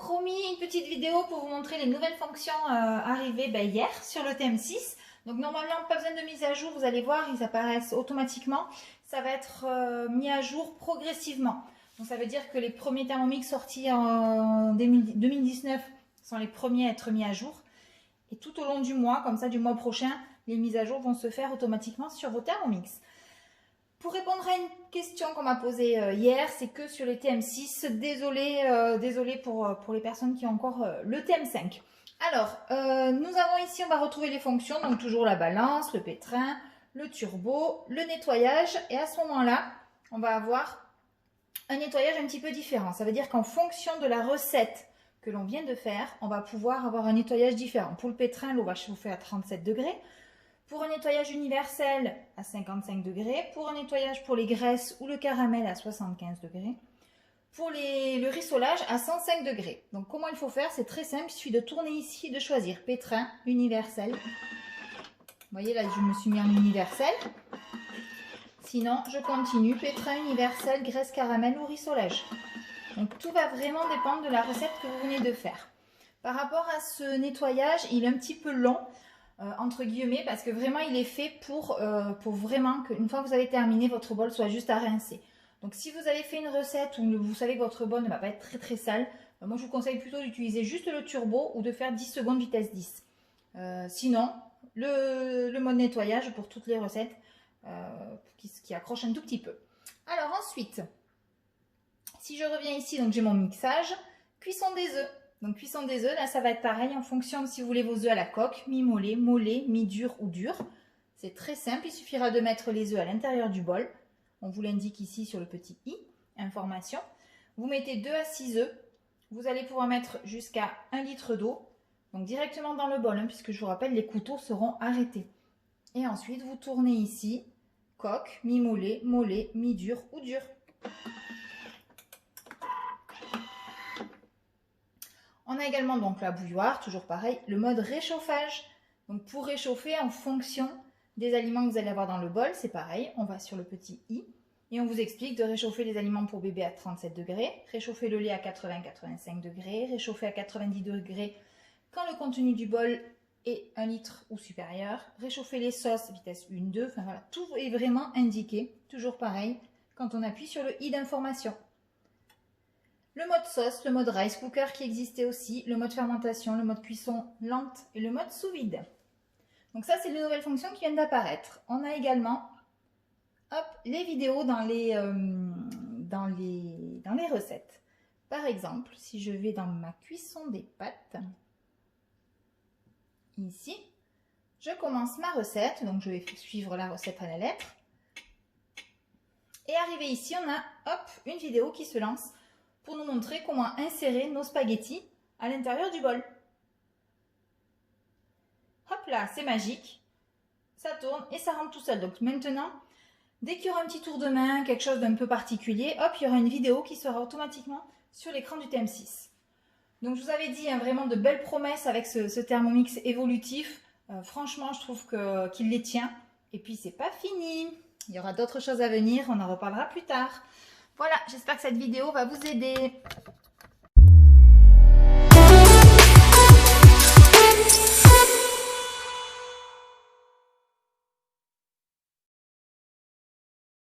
promis une petite vidéo pour vous montrer les nouvelles fonctions arrivées hier sur le TM6. Donc normalement, pas besoin de mise à jour, vous allez voir, ils apparaissent automatiquement. Ça va être mis à jour progressivement. Donc ça veut dire que les premiers Thermomix sortis en 2019 sont les premiers à être mis à jour. Et tout au long du mois, comme ça du mois prochain, les mises à jour vont se faire automatiquement sur vos Thermomix. Pour répondre à une question qu'on m'a posée hier, c'est que sur les TM6, désolé pour les personnes qui ont encore le TM5. Alors, nous avons ici, on va retrouver les fonctions, donc toujours la balance, le pétrin, le turbo, le nettoyage. Et à ce moment-là, on va avoir un nettoyage un petit peu différent. Ça veut dire qu'en fonction de la recette que l'on vient de faire, on va pouvoir avoir un nettoyage différent. Pour le pétrin, l'eau va chauffer à 37 degrés. Pour un nettoyage universel à 55 degrés, pour un nettoyage pour les graisses ou le caramel à 75 degrés, pour le rissolage à 105 degrés. Donc comment il faut faire? C'est très simple, il suffit de tourner ici et de choisir pétrin universel. Vous voyez là, je me suis mis en universel. Sinon, je continue, pétrin universel, graisse caramel ou rissolage. Donc tout va vraiment dépendre de la recette que vous venez de faire. Par rapport à ce nettoyage, il est un petit peu long. Entre guillemets, parce que vraiment il est fait pour vraiment qu'une fois que vous avez terminé, votre bol soit juste à rincer. Donc si vous avez fait une recette où vous savez que votre bol ne va pas être très très sale, moi je vous conseille plutôt d'utiliser juste le turbo ou de faire 10 secondes vitesse 10. Sinon, le mode nettoyage pour toutes les recettes qui accrochent un tout petit peu. Alors ensuite, si je reviens ici, donc j'ai mon mixage, cuisson des œufs. Donc cuisson des œufs, là ça va être pareil en fonction de si vous voulez vos œufs à la coque, mi-mollet, mollet, mi-dur ou dur. C'est très simple, il suffira de mettre les œufs à l'intérieur du bol. On vous l'indique ici sur le petit i, information. Vous mettez 2 à 6 œufs. Vous allez pouvoir mettre jusqu'à 1 litre d'eau, donc directement dans le bol, puisque je vous rappelle, les couteaux seront arrêtés. Et ensuite, vous tournez ici, coque, mi-mollet, mollet, mi-dur ou dur. On a également donc la bouilloire, toujours pareil, le mode réchauffage. Donc pour réchauffer en fonction des aliments que vous allez avoir dans le bol, c'est pareil, on va sur le petit i et on vous explique de réchauffer les aliments pour bébé à 37 degrés, réchauffer le lait à 80-85 degrés, réchauffer à 90 degrés quand le contenu du bol est 1 litre ou supérieur, réchauffer les sauces vitesse 1-2, enfin voilà, tout est vraiment indiqué, toujours pareil, quand on appuie sur le i d'information. Le mode sauce, le mode rice cooker qui existait aussi, le mode fermentation, le mode cuisson lente et le mode sous vide. Donc ça, c'est les nouvelles fonctions qui viennent d'apparaître. On a également les vidéos dans les recettes. Par exemple, si je vais dans ma cuisson des pâtes, ici, je commence ma recette. Donc je vais suivre la recette à la lettre. Et arrivé ici, on a une vidéo qui se lance pour nous montrer comment insérer nos spaghettis à l'intérieur du bol. Hop là, c'est magique. Ça tourne et ça rentre tout seul. Donc maintenant, dès qu'il y aura un petit tour de main, quelque chose d'un peu particulier, hop, il y aura une vidéo qui sera automatiquement sur l'écran du TM6. Donc je vous avais dit vraiment de belles promesses avec ce Thermomix évolutif. Franchement, je trouve qu'il les tient. Et puis c'est pas fini. Il y aura d'autres choses à venir, on en reparlera plus tard. Voilà, j'espère que cette vidéo va vous aider.